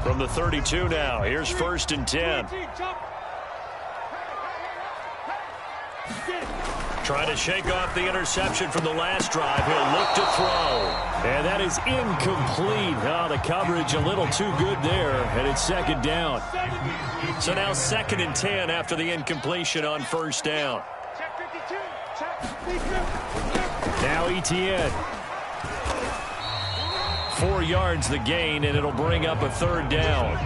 From the 32 now, here's 1st and 10. Trying to shake off the interception from the last drive. He'll look to throw. And that is incomplete. Oh, the coverage a little too good there, and it's 2nd down. So now 2nd and 10 after the incompletion on 1st down. Now Etienne. 4 yards the gain, and it'll bring up a 3rd down.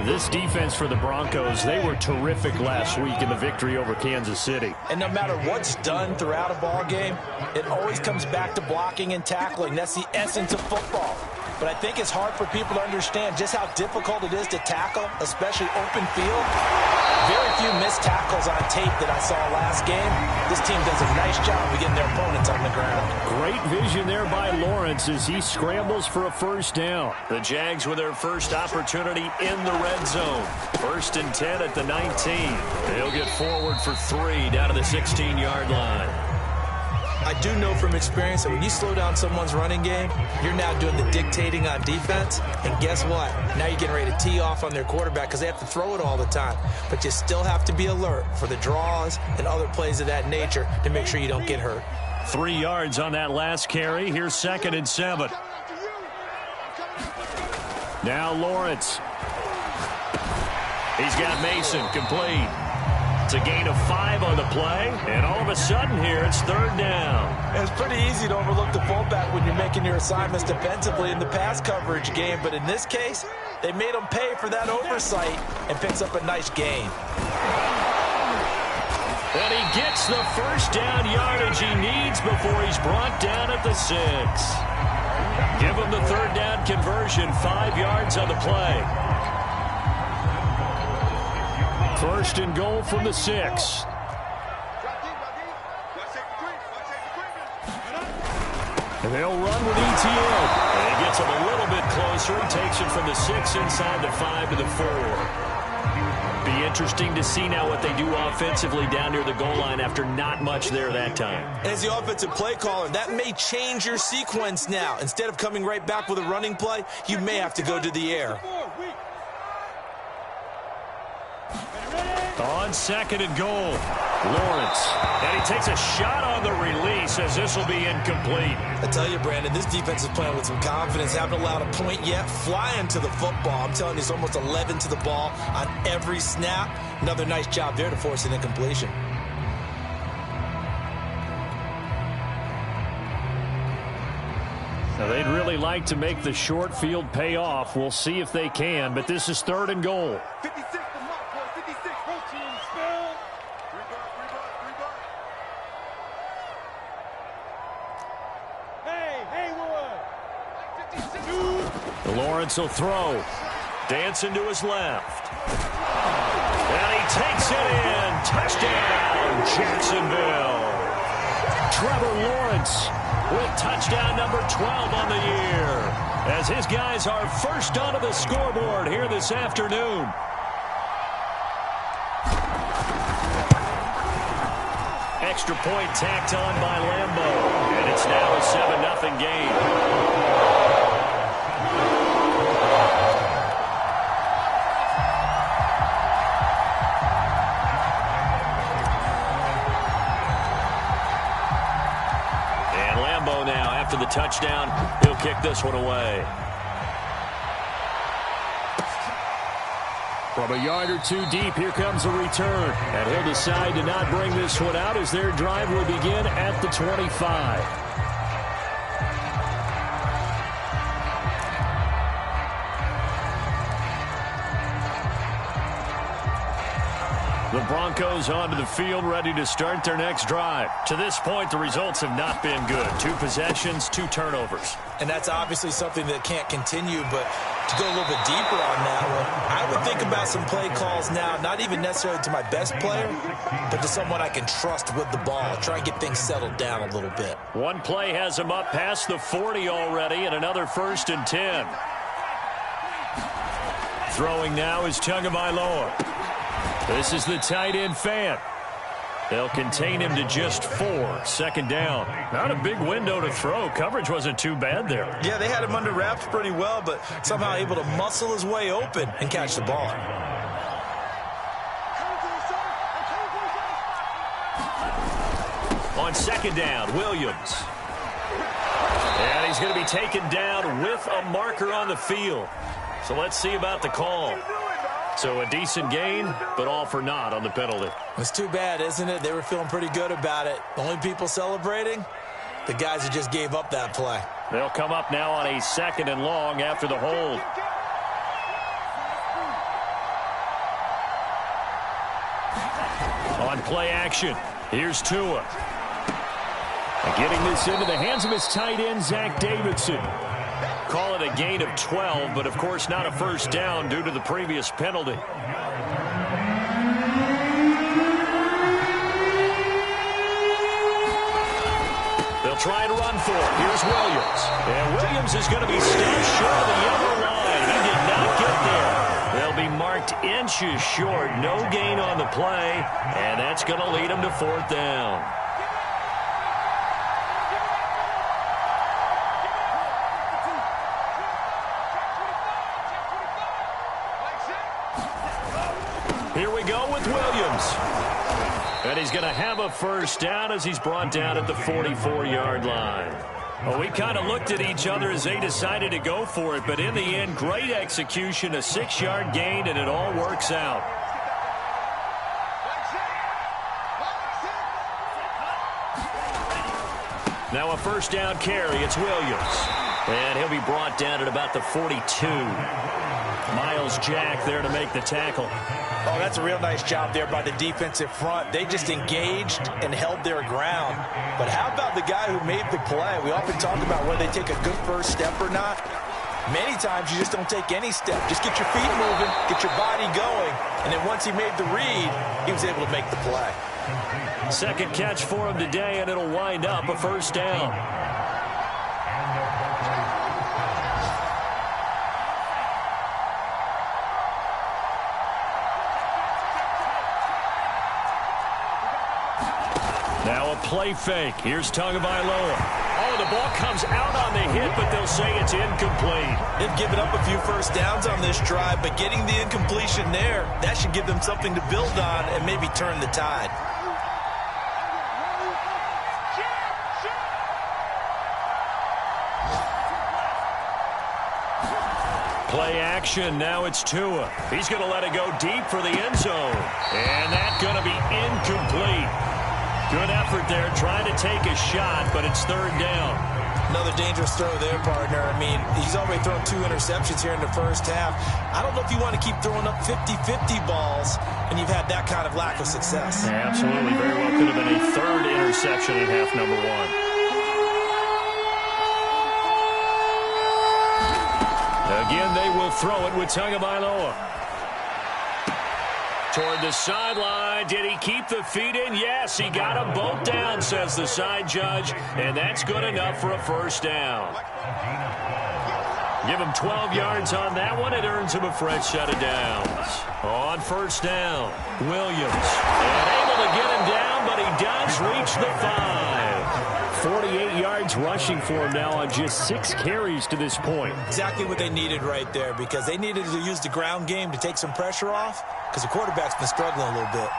This defense for the Broncos, they were terrific last week in the victory over Kansas City. And no matter what's done throughout a ball game, it always comes back to blocking and tackling. That's the essence of football. But I think it's hard for people to understand just how difficult it is to tackle, especially open field. Very few missed tackles on tape that I saw last game. This team does a nice job of getting their opponents on the ground. Great vision there by Lawrence as he scrambles for a 1st down. The Jags with their first opportunity in the red zone. 1st and 10 at the 19. They'll get forward for 3 down to the 16-yard line. I do know from experience that when you slow down someone's running game, you're now doing the dictating on defense. And guess what? Now you're getting ready to tee off on their quarterback because they have to throw it all the time. But you still have to be alert for the draws and other plays of that nature to make sure you don't get hurt. 3 yards on that last carry. Here's 2nd and 7. Now Lawrence. He's got Mason complete. It's a gain of 5 on the play, and all of a sudden here it's 3rd down. It's pretty easy to overlook the fullback when you're making your assignments defensively in the pass coverage game, but in this case, they made him pay for that oversight and picks up a nice gain. And he gets the 1st down yardage he needs before he's brought down at the 6. Give him the 3rd down conversion, 5 yards on the play. 1st and goal from the 6. And they'll run with Etienne. And he gets him a little bit closer. He takes it from the 6 inside the 5 to the 4. Be interesting to see now what they do offensively down near the goal line after not much there that time. As the offensive play caller, that may change your sequence now. Instead of coming right back with a running play, you may have to go to the air. On 2nd and goal, Lawrence. And he takes a shot on the release as this will be incomplete. I tell you, Brandon, this defense is playing with some confidence. Haven't allowed a point yet. Flying to the football. I'm telling you, it's almost 11 to the ball on every snap. Another nice job there to force an incompletion. Now, they'd really like to make the short field pay off. We'll see if they can, but this is 3rd and goal. 56 to mark, boy. 56. Routine spell. Lawrence will throw. Dancing to his left. And he takes it in. Touchdown, Jacksonville. Trevor Lawrence with touchdown number 12 on the year, as his guys are first onto the scoreboard here this afternoon. Extra point tacked on by Lambo, and it's now a 7-0 game. After the touchdown, he'll kick this one away. From a yard or two deep, here comes a return. And he'll decide to not bring this one out as their drive will begin at the 25. The Broncos onto the field, ready to start their next drive. To this point, the results have not been good. 2 possessions, 2 turnovers. And that's obviously something that can't continue, but to go a little bit deeper on that one, I would think about some play calls now, not even necessarily to my best player, but to someone I can trust with the ball. Try and get things settled down a little bit. One play has him up past the 40 already, and another 1st and 10. Throwing now is Tagovailoa. This is the tight end Fant. They'll contain him to just 4. Second down. Not a big window to throw. Coverage wasn't too bad there. Yeah, they had him under wraps pretty well, but somehow able to muscle his way open and catch the ball. On second down, Williams. And he's going to be taken down with a marker on the field. So let's see about the call. So a decent gain, but all for naught on the penalty. It's too bad, isn't it? They were feeling pretty good about it. The only people celebrating, the guys who just gave up that play. They'll come up now on a 2nd and long after the hold. On play action, here's Tua. Getting this into the hands of his tight end, Zach Davidson. Call it a gain of 12, but of course not a first down due to the previous penalty. They'll try and run for it. Here's Williams. And Williams is going to be stopped short of the yellow line. He did not get there. They'll be marked inches short. No gain on the play, and that's going to lead them to 4th down. Here we go with Williams. And he's going to have a first down as he's brought down at the 44-yard line. Well, we kind of looked at each other as they decided to go for it, but in the end, great execution, a 6-yard gain, and it all works out. Now a first down carry. It's Williams. And he'll be brought down at about the 42. Miles Jack there to make the tackle. Oh, that's a real nice job there by the defensive front. They just engaged and held their ground. But how about the guy who made the play? We often talk about whether they take a good first step or not. Many times you just don't take any step. Just get your feet moving, get your body going. And then once he made the read, he was able to make the play. Second catch for him today, and it'll wind up a first down. Now a play fake. Here's Tagovailoa. Oh, the ball comes out on the hit, but they'll say it's incomplete. They've given up a few first downs on this drive, but getting the incompletion there, that should give them something to build on and maybe turn the tide. Play action. Now it's Tua. He's going to let it go deep for the end zone. And that's going to be incomplete. Good effort there, trying to take a shot, but it's 3rd down. Another dangerous throw there, partner. I mean, he's already thrown 2 interceptions here in the first half. I don't know if you want to keep throwing up 50-50 balls, and you've had that kind of lack of success. Yeah, absolutely. Very well could have been a 3rd interception in half number 1. Again, they will throw it with Tagovailoa. Toward the sideline. Did he keep the feet in? Yes, he got them both down, says the side judge, and that's good enough for a first down. Give him 12 yards on that one. It earns him a fresh set of downs. On first down, Williams. And able to get him down, but he does reach the 5. 48 yards rushing for him now on just 6 carries to this point. Exactly what they needed right there, because they needed to use the ground game to take some pressure off, because the quarterback's been struggling a little bit.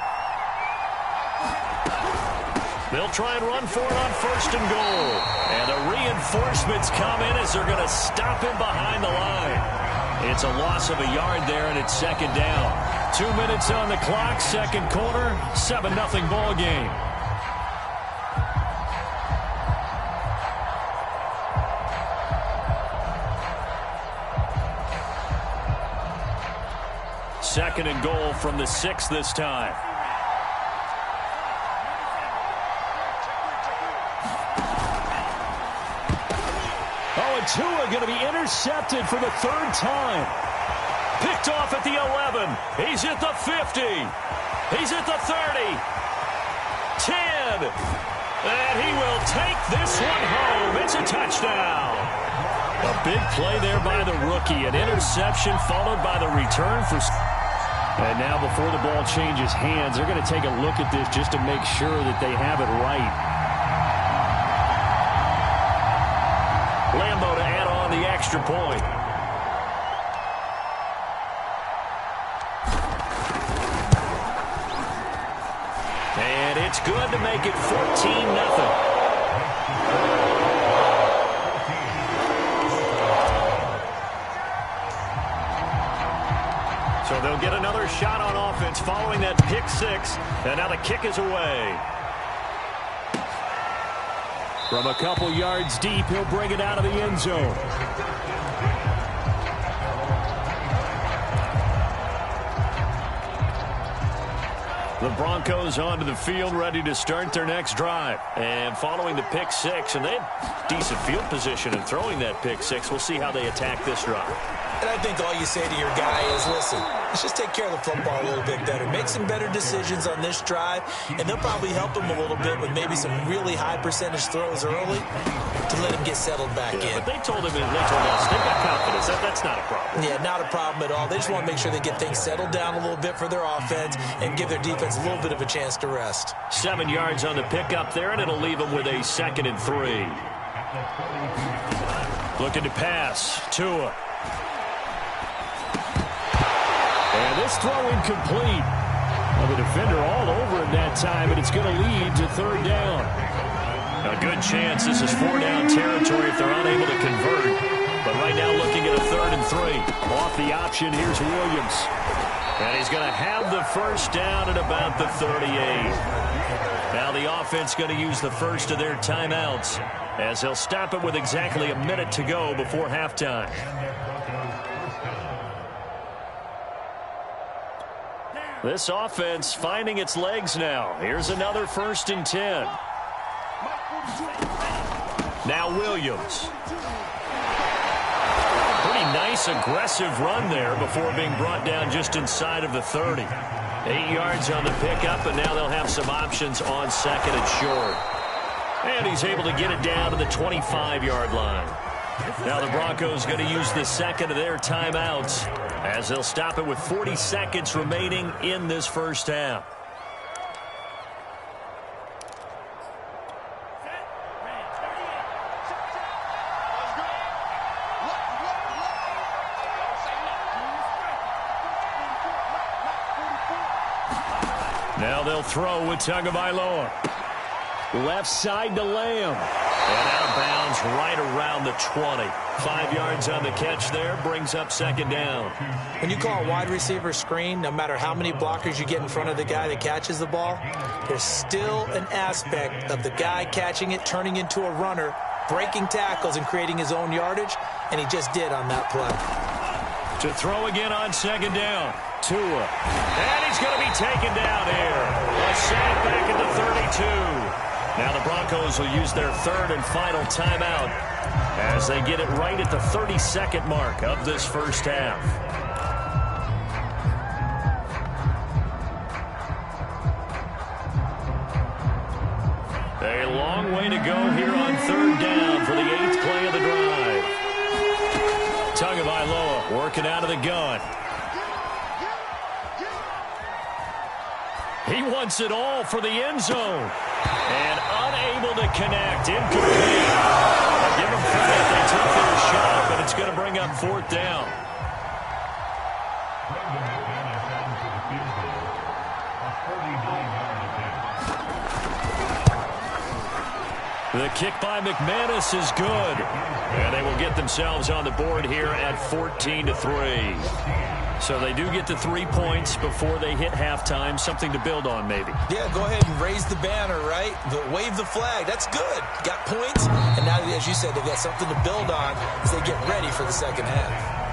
They'll try and run for it on 1st and goal. And the reinforcements come in as they're going to stop him behind the line. It's a loss of a yard there, and it's 2nd down. 2 minutes on the clock, 2nd quarter, 7-0 ball game. Second and goal from the 6 this time. Oh, and Tua going to be intercepted for the 3rd time. Picked off at the 11. He's at the 50. He's at the 30. 10. And he will take this one home. It's a touchdown. A big play there by the rookie. An interception followed by the return for... And now before the ball changes hands, they're going to take a look at this just to make sure that they have it right. Lambo to add on the extra point. And it's good to make it 14-0. So they'll get another shot on offense following that pick six. And now the kick is away. From a couple yards deep, he'll bring it out of the end zone. The Broncos onto the field, ready to start their next drive. And following the pick six, and they had decent field position in throwing that pick six. We'll see how they attack this drive. And I think all you say to your guy is, listen, let's just take care of the football a little bit better. Make some better decisions on this drive, and they'll probably help him a little bit with maybe some really high percentage throws early to let him get settled back in. But they told him, and they told us, they've got confidence. That's not a problem. Yeah, not a problem at all. They just want to make sure they get things settled down a little bit for their offense and give their defense a little bit of a chance to rest. 7 yards on the pickup there, and it'll leave them with a 2nd and 3. Looking to pass. Tua. And this throw incomplete. Well, the defender all over him that time, and it's going to lead to 3rd down. A good chance this is 4-down territory if they're unable to convert. But right now looking at a 3rd and 3. Off the option, here's Williams. And he's going to have the first down at about the 38. Now the offense going to use the first of their timeouts as they'll stop it with exactly a minute to go before halftime. This offense finding its legs now. Here's another 1st and 10. Now Williams. Pretty nice aggressive run there before being brought down just inside of the 30. 8 yards on the pickup, and now they'll have some options on 2nd and short. And he's able to get it down to the 25-yard line. Now the Broncos going to use the 2nd of their timeouts as they'll stop it with 40 seconds remaining in this first half. Now they'll throw with Tagovailoa. Left side to Lamb. And out of bounds right around the 20. 5 yards on the catch there, brings up 2nd down. When you call a wide receiver screen, no matter how many blockers you get in front of the guy that catches the ball, there's still an aspect of the guy catching it, turning into a runner, breaking tackles and creating his own yardage, and he just did on that play. To throw again on 2nd down. Tua. And he's going to be taken down here. A sack back at the 32. Now the Broncos will use their 3rd and final timeout as they get it right at the 32nd mark of this first half. A long way to go here on 3rd down for the 8th play of the drive. Tagovailoa working out of the gun. He wants it all for the end zone. And unable to connect. Incomplete. I'll give them credit. They took their shot, but it's going to bring up 4th down. The kick by McManus is good. And they will get themselves on the board here at 14-3. So they do get to 3 points before they hit halftime. Something to build on, maybe. Yeah, go ahead and raise the banner, right? Wave the flag. That's good. Got points. And now, as you said, they've got something to build on as they get ready for the second half.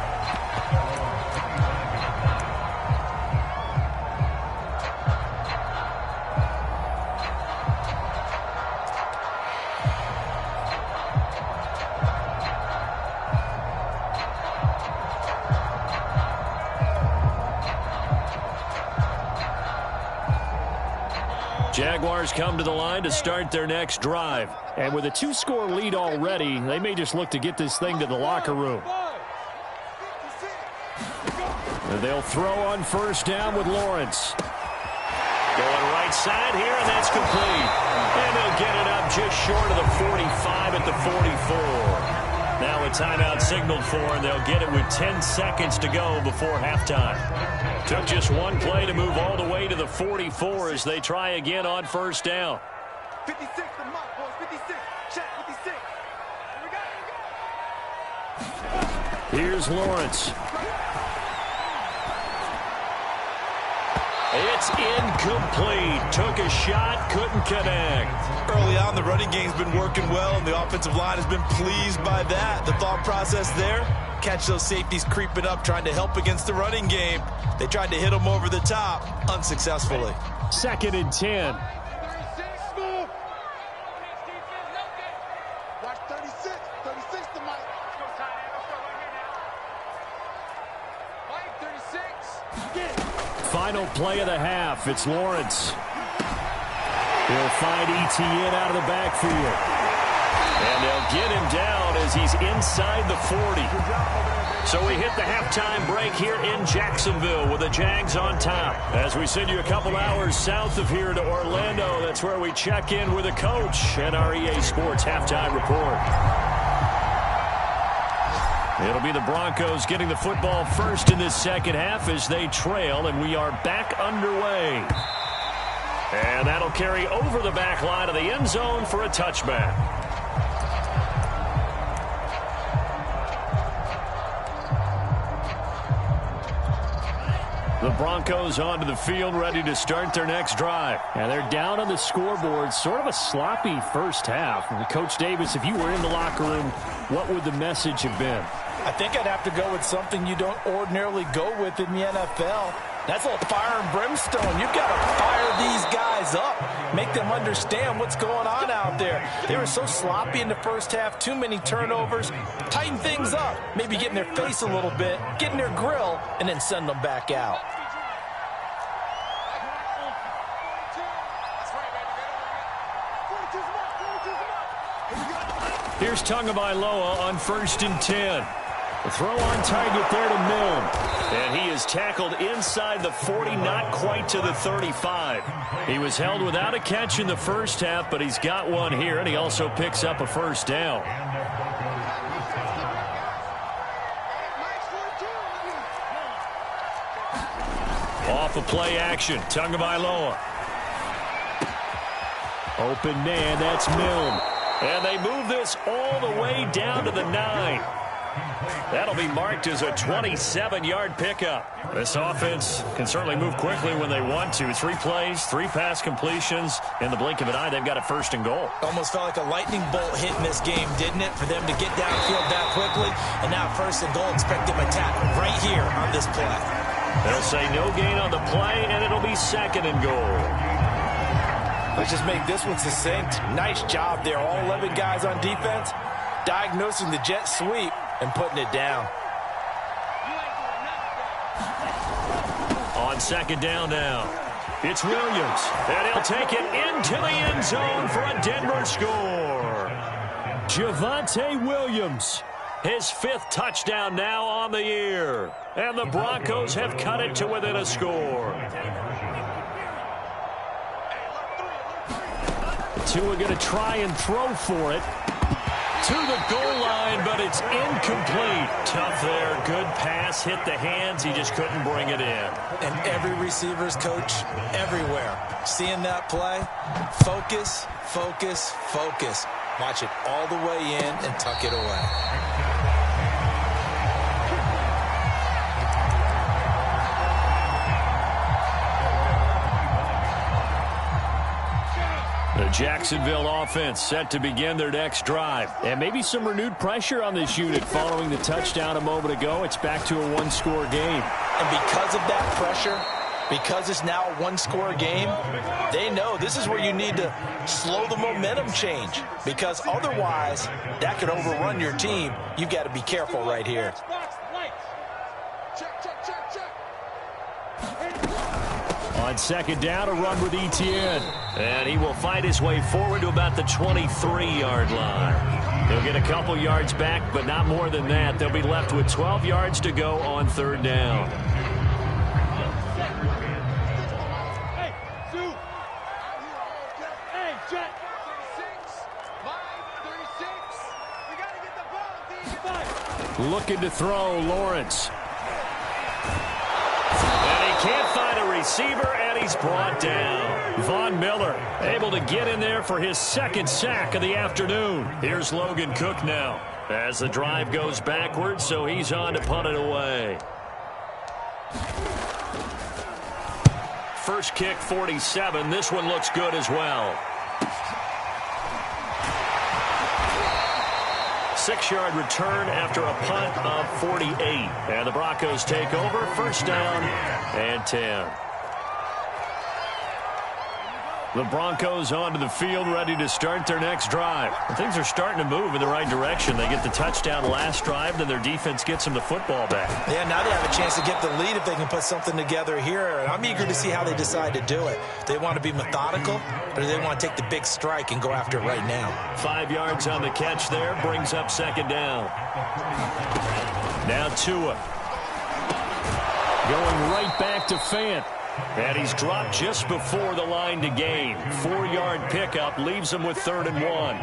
Jaguars come to the line to start their next drive. And with a 2-score lead already, they may just look to get this thing to the locker room. And they'll throw on first down with Lawrence. Going right side here, and that's complete. And they'll get it up just short of the 45 at the 44. Now a timeout signaled for, and they'll get it with 10 seconds to go before halftime. Took just one play to move all the way to the 44 as they try again on first down. 56, the mark, boys. 56. Check, 56. Here we go. Here's Lawrence. It's incomplete. Took a shot, couldn't connect. Early on, the running game's been working well, and the offensive line has been pleased by that. The thought process there, catch those safeties creeping up, trying to help against the running game. They tried to hit them over the top, unsuccessfully. 2nd and 10. 36, move. Watch 36. 36 to Mike. Let's go, tight end. Let's go right here now. Mike, 36. Get it. Final play of the half. It's Lawrence. He'll find Etienne out of the backfield. And they'll get him down as he's inside the 40. So we hit the halftime break here in Jacksonville with the Jags on top. As we send you a couple hours south of here to Orlando, that's where we check in with the coach and our EA Sports halftime report. It'll be the Broncos getting the football first in this second half as they trail, and we are back underway. And that'll carry over the back line of the end zone for a touchback. The Broncos onto the field, ready to start their next drive. And they're down on the scoreboard. Sort of a sloppy first half. And Coach Davis, if you were in the locker room, what would the message have been? I think I'd have to go with something you don't ordinarily go with in the NFL. That's a little fire and brimstone. You've got to fire these guys up. Make them understand what's going on out there. They were so sloppy in the first half. Too many turnovers. Tighten things up. Maybe get in their face a little bit. Get in their grill. And then send them back out. Here's Tagovailoa on 1st and 10. The throw on target there to Milne. And he is tackled inside the 40, not quite to the 35. He was held without a catch in the first half, but he's got one here, and he also picks up a first down. Off of play action, Tagovailoa. Open man, that's Milne. And they move this all the way down to the 9. That'll be marked as a 27-yard pickup. This offense can certainly move quickly when they want to. 3 plays, 3 pass completions. In the blink of an eye, they've got a 1st and goal. Almost felt like a lightning bolt hit in this game, didn't it? For them to get downfield that quickly. And now 1st and goal, expect them to tackle right here on this play. They'll say no gain on the play, and it'll be 2nd and goal. Let's just make this one succinct. Nice job there. All 11 guys on defense diagnosing the jet sweep and putting it down. On 2nd down now, it's Williams. And he'll take it into the end zone for a Denver score. Javonte Williams, his 5th touchdown now on the year. And the Broncos have cut it to within a score. Tua going to try and throw for it to the goal line, but it's incomplete. Tough there. Good pass. Hit the hands. He just couldn't bring it in. And every receiver's coach everywhere. Seeing that play, focus, focus, focus. Watch it all the way in and tuck it away. The Jacksonville offense set to begin their next drive. And maybe some renewed pressure on this unit following the touchdown a moment ago. It's back to a 1-score game. And because of that pressure, because it's now a 1-score game, they know this is where you need to slow the momentum change. Because otherwise, that could overrun your team. You've got to be careful right here. On 2nd down, a run with Etienne. And he will fight his way forward to about the 23-yard line. He'll get a couple yards back, but not more than that. They'll be left with 12 yards to go on 3rd down. Looking to throw, Lawrence. And he can't find a receiver, and he's brought down. Von Miller able to get in there for his second sack of the afternoon. Here's Logan Cook now as the drive goes backwards, so he's on to punt it away. First kick, 47. This one looks good as well. 6-yard return after a punt of 48. And the Broncos take over. First down and 10. The Broncos onto the field, ready to start their next drive. Things are starting to move in the right direction. They get the touchdown last drive, then their defense gets them the football back. Yeah, now they have a chance to get the lead if they can put something together here. And I'm eager to see how they decide to do it. They want to be methodical, or do they want to take the big strike and go after it right now? 5 yards on the catch there, brings up second down. Now Tua. Going right back to Fant. And he's dropped just before the line to gain. 4-yard pickup leaves him with 3rd and 1.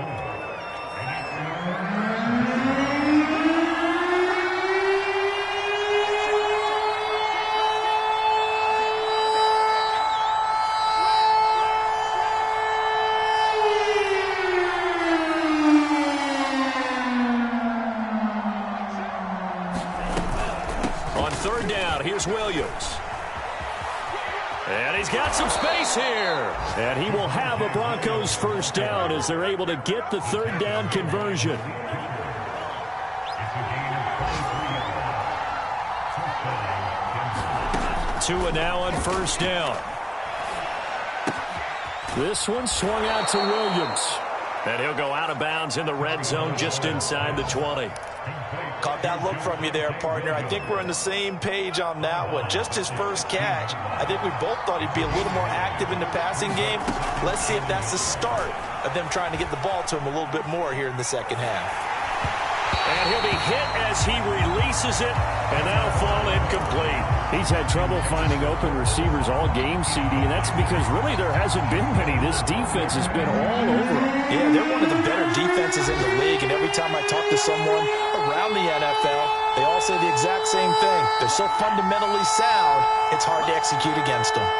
On 3rd down, here's Williams. And he's got some space here. And he will have a Broncos first down as they're able to get the 3rd down conversion. Tua now on first down. This one swung out to Williams. And he'll go out of bounds in the red zone just inside the 20. Caught that look from you there, partner. I think we're on the same page on that one. Just his first catch. I think we both thought he'd be a little more active in the passing game. Let's see if that's the start of them trying to get the ball to him a little bit more here in the second half. And he'll be hit as he releases it, and that'll fall incomplete. He's had trouble finding open receivers all game, CD, and that's because really there hasn't been many. This defense has been all over them. Yeah, they're one of the better defenses in the league, and every time I talk to someone around the NFL, they all say the exact same thing. They're so fundamentally sound, it's hard to execute against them.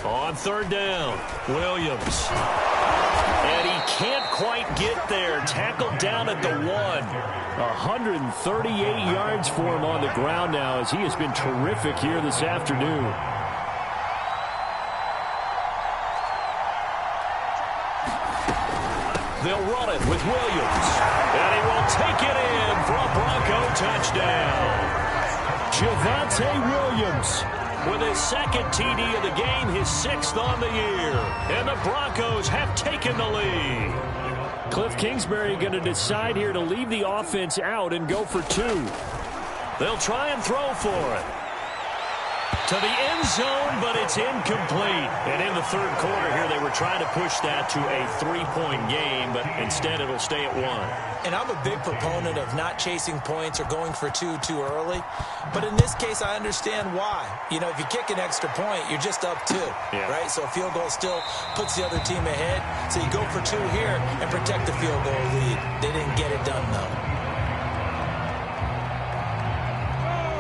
On 3rd down, Williams. And he can't quite get there. Tackled down at the 1. 138 yards for him on the ground now as he has been terrific here this afternoon. They'll run it with Williams. And he will take it in for a Bronco touchdown. Javonte Williams with his second TD of the game, his 6th on the year. And the Broncos have taken the lead. Cliff Kingsbury going to decide here to leave the offense out and go for 2. They'll try and throw for it. To the end zone, but it's incomplete. And in the 3rd quarter here, they were trying to push that to a 3-point game, but instead it'll stay at 1. And I'm a big proponent of not chasing points or going for 2 too early. But in this case, I understand why. You know, if you kick an extra point, you're just up 2, right? So a field goal still puts the other team ahead. So you go for 2 here and protect the field goal lead. They didn't get it done, though.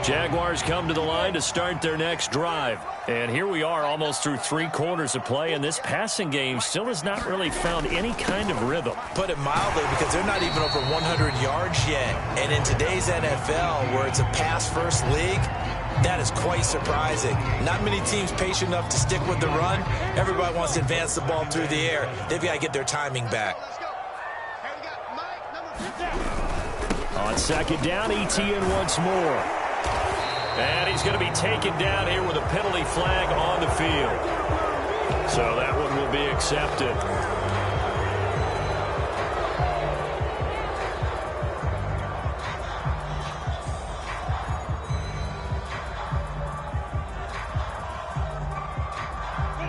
Jaguars come to the line to start their next drive. And here we are almost through 3 quarters of play, and this passing game still has not really found any kind of rhythm. Put it mildly, because they're not even over 100 yards yet. And in today's NFL, where it's a pass-first league, that is quite surprising. Not many teams patient enough to stick with the run. Everybody wants to advance the ball through the air. They've got to get their timing back. On 2nd down, ETN once more. And he's going to be taken down here with a penalty flag on the field. So that one will be accepted.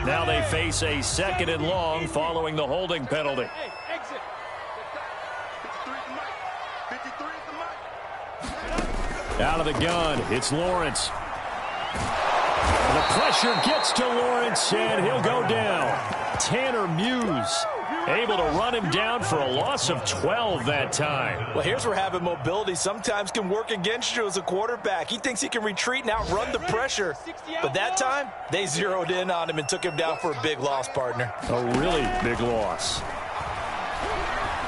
Now they face a 2nd and long following the holding penalty. Out of the gun, it's Lawrence. The pressure gets to Lawrence, and he'll go down. Tanner Muse able to run him down for a loss of 12 that time. Well, here's where having mobility sometimes can work against you as a quarterback. He thinks he can retreat and outrun the pressure. But that time, they zeroed in on him and took him down for a big loss, partner. A really big loss.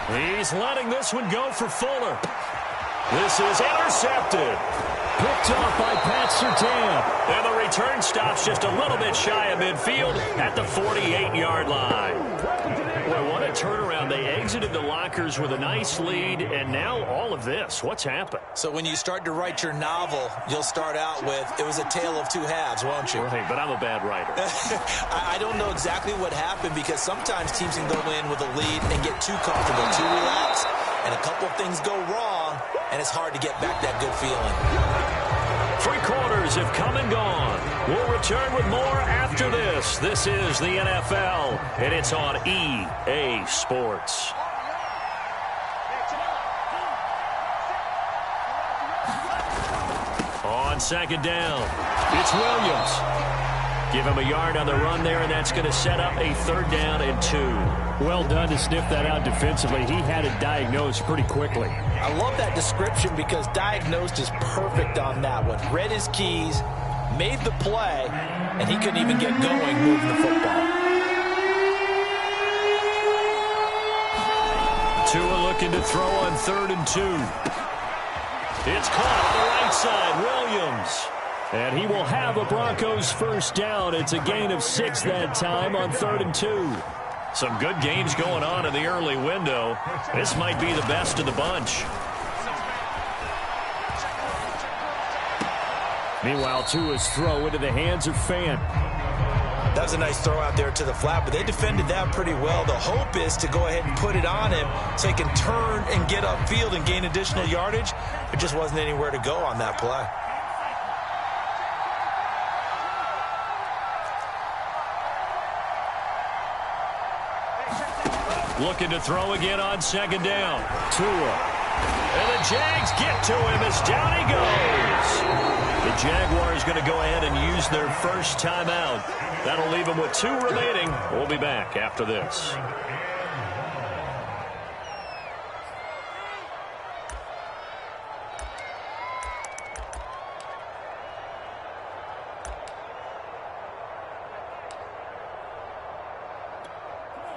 He's letting this one go for Fuller. This is intercepted. Picked off by Pat Surtain. And the return stops just a little bit shy of midfield at the 48-yard line. Boy, what a turnaround. They exited the lockers with a nice lead, and now all of this. What's happened? So when you start to write your novel, you'll start out with, it was a tale of two halves, won't you? Right, but I'm a bad writer. I don't know exactly what happened, because sometimes teams can go in with a lead and get too comfortable, too relaxed, and a couple of things go wrong, and it's hard to get back that good feeling. 3 quarters have come and gone. We'll return with more after this. This is the NFL, and it's on EA Sports. On second down, it's Williams. Give him a yard on the run there, and that's going to set up a 3rd down and 2. Well done to sniff that out defensively. He had it diagnosed pretty quickly. I love that description, because diagnosed is perfect on that one. Read his keys, made the play, and he couldn't even get going moving the football. Tua looking to throw on 3rd and 2. It's caught on the right side, Williams. And he will have a Broncos 1st down. It's a gain of 6 that time on 3rd and 2. Some good games going on in the early window. This might be the best of the bunch. Meanwhile, Tua's throw into the hands of Fant. That was a nice throw out there to the flat, but they defended that pretty well. The hope is to go ahead and put it on him so he can turn and get upfield and gain additional yardage. There just wasn't anywhere to go on that play. Looking to throw again on 2nd down. Tua. And the Jags get to him as down he goes. The Jaguars going to go ahead and use their first timeout. That'll leave them with 2 remaining. We'll be back after this.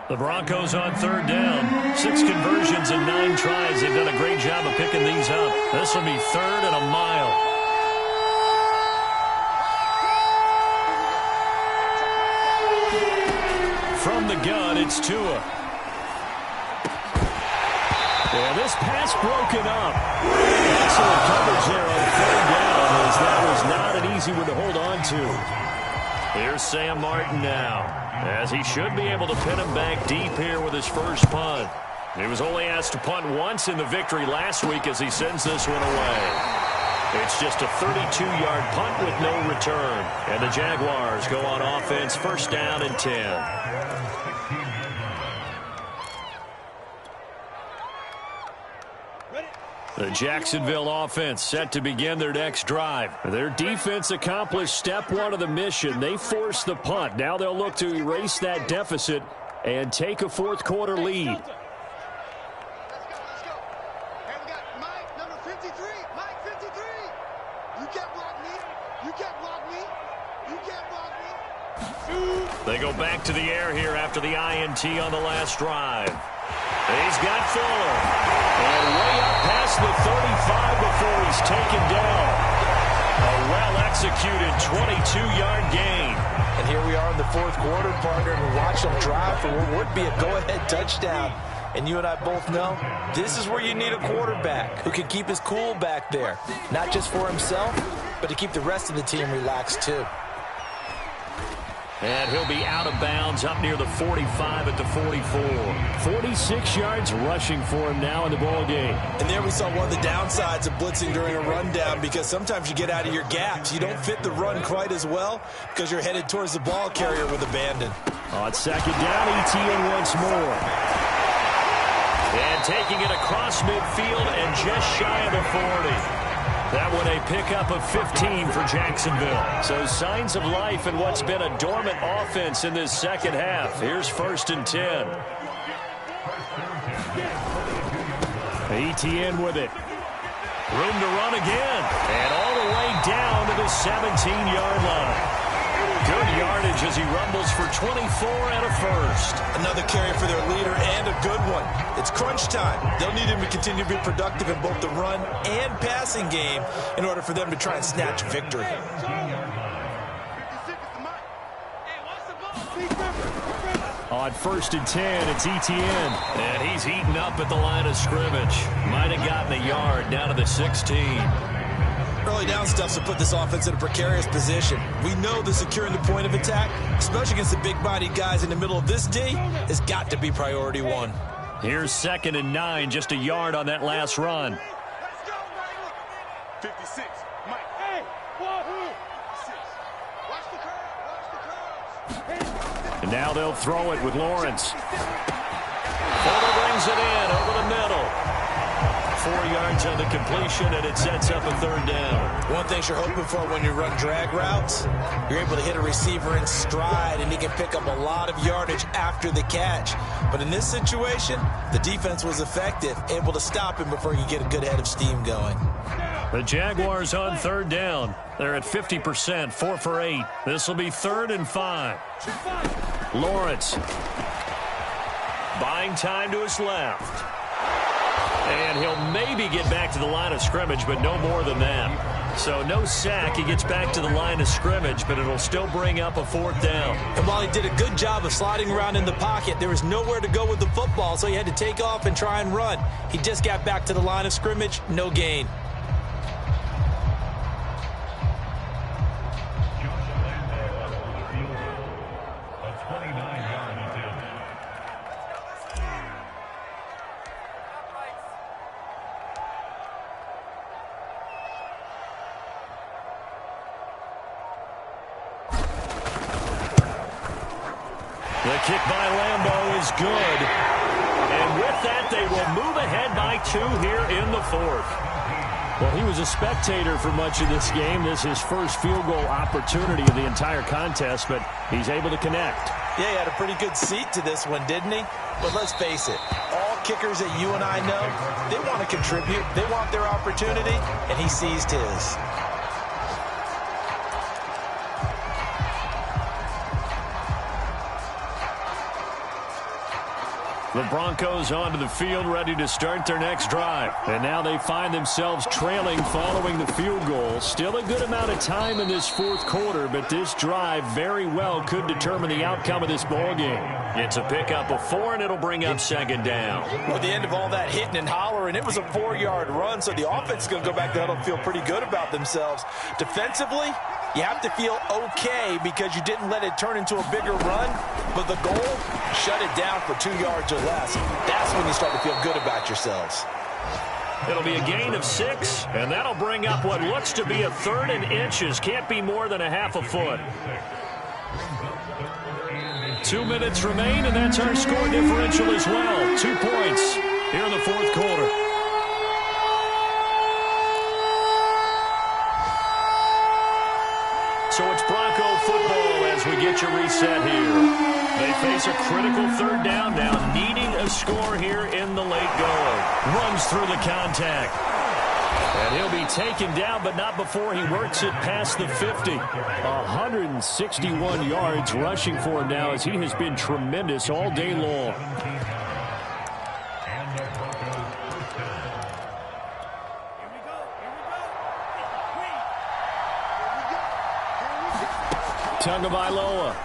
The Broncos on 3rd down. 6 conversions and 9 tries. They've done a great job of picking these up. This will be 3rd and a mile. From the gun, it's Tua. And this pass broken up. Excellent coverage there on 3rd down, as that was not an easy one to hold on to. Here's Sam Martin now, as he should be able to pin him back deep here with his first punt. He was only asked to punt once in the victory last week as he sends this one away. It's just a 32-yard punt with no return. And the Jaguars go on offense, 1st down and 10. The Jacksonville offense set to begin their next drive. Their defense accomplished step 1 of the mission. They forced the punt. Now they'll look to erase that deficit and take a 4th quarter lead. Let's go. And we got Mike, number 53. Mike, 53. You can't block me. You can't block me. You can't block me. They go back to the air here after the INT on the last drive. He's got Fuller. And way up past the 35 before he's taken down. A well-executed 22-yard gain. And here we are in the 4th quarter, partner, and watch them drive for what would be a go-ahead touchdown. And you and I both know this is where you need a quarterback who can keep his cool back there. Not just for himself, but to keep the rest of the team relaxed too. And he'll be out of bounds up near the 45 at the 44. 46 yards rushing for him now in the ball game. And there we saw one of the downsides of blitzing during a rundown, because sometimes you get out of your gaps. You don't fit the run quite as well because you're headed towards the ball carrier with abandon. On 2nd down, ETN once more. And taking it across midfield and just shy of the 40. That one a pickup of 15 for Jacksonville. So signs of life in what's been a dormant offense in this second half. Here's 1st and 10. ETN with it. Room to run again. And all the way down to the 17-yard line. Good yardage as he rumbles for 24 and a first. Another carry for their leader and a good one. It's crunch time. They'll need him to continue to be productive in both the run and passing game in order for them to try and snatch victory. On 1st and 10, it's ETN. And he's heating up at the line of scrimmage. Might have gotten a yard down to the 16. Early down stuffs will put this offense in a precarious position. We know that securing the point of attack, especially against the big-bodied guys in the middle of this D, has got to be priority one. Here's 2nd and 9, just a yard on that last run. 56, Mike. Hey, watch the curve. And now they'll throw it with Lawrence. Fuller brings it in over the middle. 4 yards on the completion, and it sets up a 3rd down. One thing you're hoping for when you run drag routes, you're able to hit a receiver in stride, and he can pick up a lot of yardage after the catch. But in this situation, the defense was effective, able to stop him before he could get a good head of steam going. The Jaguars on 3rd down. They're at 50%, 4 for 8. This will be 3rd and 5. Lawrence. Buying time to his left. And he'll maybe get back to the line of scrimmage, but no more than that. So no sack. He gets back to the line of scrimmage, but it'll still bring up a 4th down. And while he did a good job of sliding around in the pocket, there was nowhere to go with the football, so he had to take off and try and run. He just got back to the line of scrimmage, no gain. The kick by Lambeau is good. And with that, they will move ahead by 2 here in the 4th. Well, he was a spectator for much of this game. This is his first field goal opportunity of the entire contest, but he's able to connect. Yeah, he had a pretty good seat to this one, didn't he? But let's face it, all kickers that you and I know, they want to contribute. They want their opportunity, and he seized his. The Broncos onto the field, ready to start their next drive. And now they find themselves trailing following the field goal. Still a good amount of time in this 4th quarter, but this drive very well could determine the outcome of this ball game. It's a pickup of 4, and it'll bring up 2nd down. Well, at the end of all that hitting and hollering, it was a 4-yard run, so the offense is going to go back to huddle and feel pretty good about themselves. Defensively, you have to feel okay because you didn't let it turn into a bigger run, but the goal, shut it down for 2 yards or less. That's when you start to feel good about yourselves. It'll be a gain of 6, and that'll bring up what looks to be a 3rd and inches. Can't be more than a half a foot. 2 minutes remain, and that's our score differential as well. 2 points here in the 4th quarter. So it's Bronco football as we get you reset here. They face a critical 3rd down now, needing a score here in the late going. Runs through the contact. And he'll be taken down, but not before he works it past the 50. 161 yards rushing for him now as he has been tremendous all day long. Tagovailoa.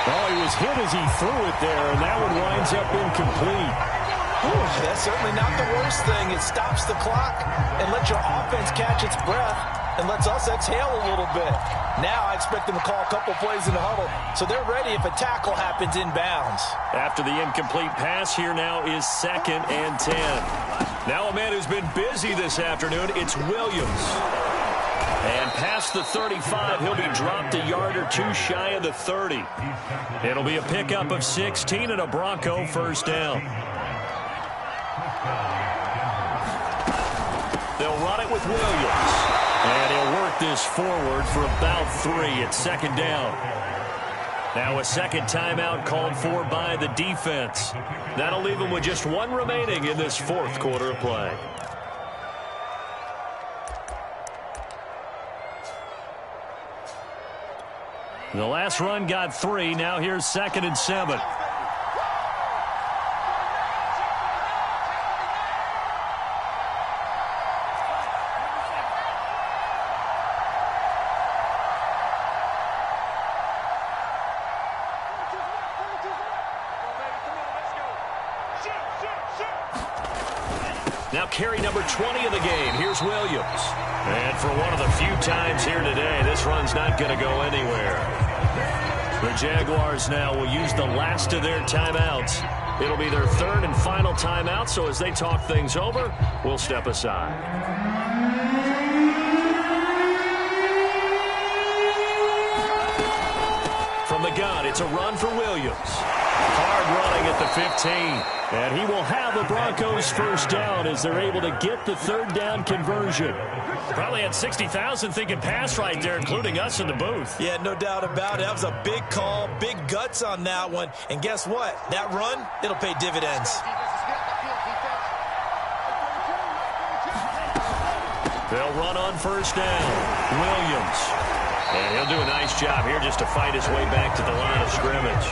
Oh, he was hit as he threw it there, and that one winds up incomplete. Ooh, that's certainly not the worst thing. It stops the clock and lets your offense catch its breath and lets us exhale a little bit. Now I expect them to call a couple plays in the huddle, so they're ready if a tackle happens inbounds. After the incomplete pass, here now is 2nd and 10. Now a man who's been busy this afternoon, it's Williams. And past the 35, he'll be dropped a yard or 2 shy of the 30. It'll be a pickup of 16 and a Bronco 1st down. They'll run it with Williams. And he'll work this forward for about 3 at second down. Now a second timeout called for by the defense. That'll leave them with just 1 remaining in this fourth quarter of play. The last run got 3. Now here's 2nd and 7. Now carry number 20 of the game. Here's Williams. And for one of the few times here today, this run's not going to go anywhere. The Jaguars now will use the last of their timeouts. It'll be their 3rd and final timeout, so as they talk things over, we'll step aside. From the gun, it's a run for Williams. Hard running at the 15. And he will have the Broncos first down as they're able to get the 3rd down conversion. Probably had 60,000 thinking pass right there, including us in the booth. Yeah, no doubt about it. That was a big call, big guts on that one. And guess what? That run, it'll pay dividends. They'll run on first down. Williams. And he'll do a nice job here just to fight his way back to the line of scrimmage.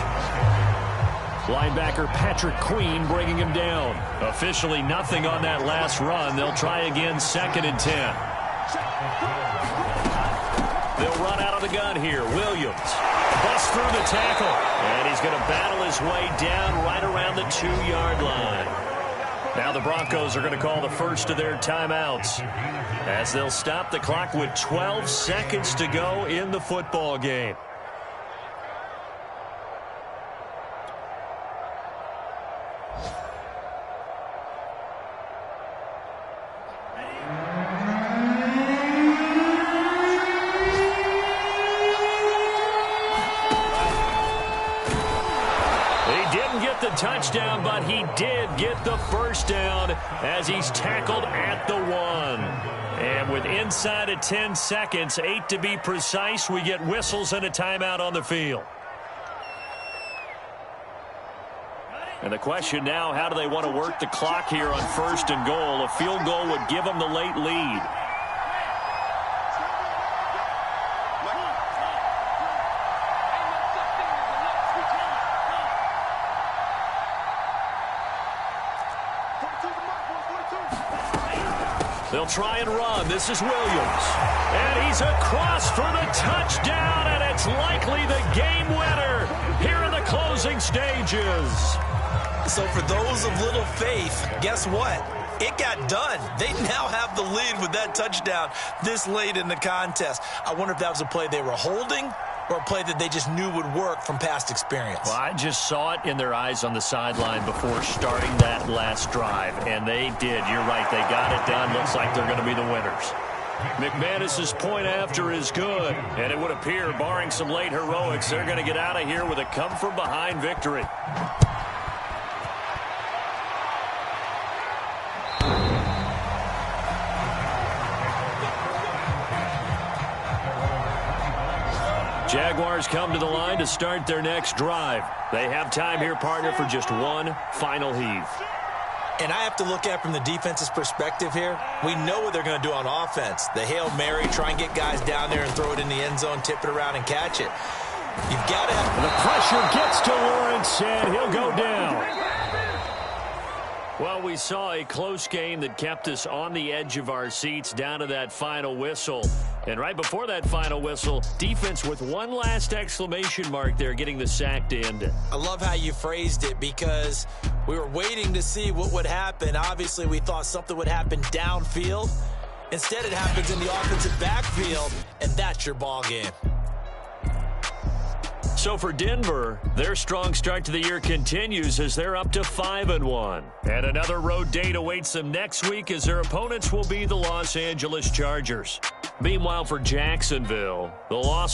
Linebacker Patrick Queen bringing him down. Officially nothing on that last run. They'll try again, 2nd and 10. They'll run out of the gun here. Williams busts through the tackle. And he's going to battle his way down right around the 2-yard line. Now the Broncos are going to call the first of their timeouts as they'll stop the clock with 12 seconds to go in the football game. Touchdown, but he did get the first down as he's tackled at the 1. And with inside of 10 seconds, 8 to be precise, we get whistles and a timeout on the field. And the question now, how do they want to work the clock here on 1st and goal? A field goal would give them the late lead. They'll try and run. This is Williams. And he's across for the touchdown, and it's likely the game winner here in the closing stages. So for those of little faith, guess what? It got done. They now have the lead with that touchdown this late in the contest. I wonder if that was a play they were holding or a play that they just knew would work from past experience. Well, I just saw it in their eyes on the sideline before starting that last drive, and they did. You're right. They got it done. Looks like they're going to be the winners. McManus's point after is good, and it would appear, barring some late heroics, they're going to get out of here with a come-from-behind victory. Jaguars come to the line to start their next drive. They have time here, partner, for just one final heave. And I have to look at it from the defense's perspective here. We know what they're going to do on offense. The Hail Mary, try and get guys down there and throw it in the end zone, tip it around and catch it. You've got to have... The pressure gets to Lawrence, and he'll go down. Well, we saw a close game that kept us on the edge of our seats down to that final whistle. And right before that final whistle, defense with one last exclamation mark there, getting the sack to end it. I love how you phrased it, because we were waiting to see what would happen. Obviously, we thought something would happen downfield. Instead, it happens in the offensive backfield, and that's your ball game. So for Denver, their strong start to the year continues as they're up to 5-1. And another road date awaits them next week as their opponents will be the Los Angeles Chargers. Meanwhile, for Jacksonville, the loss will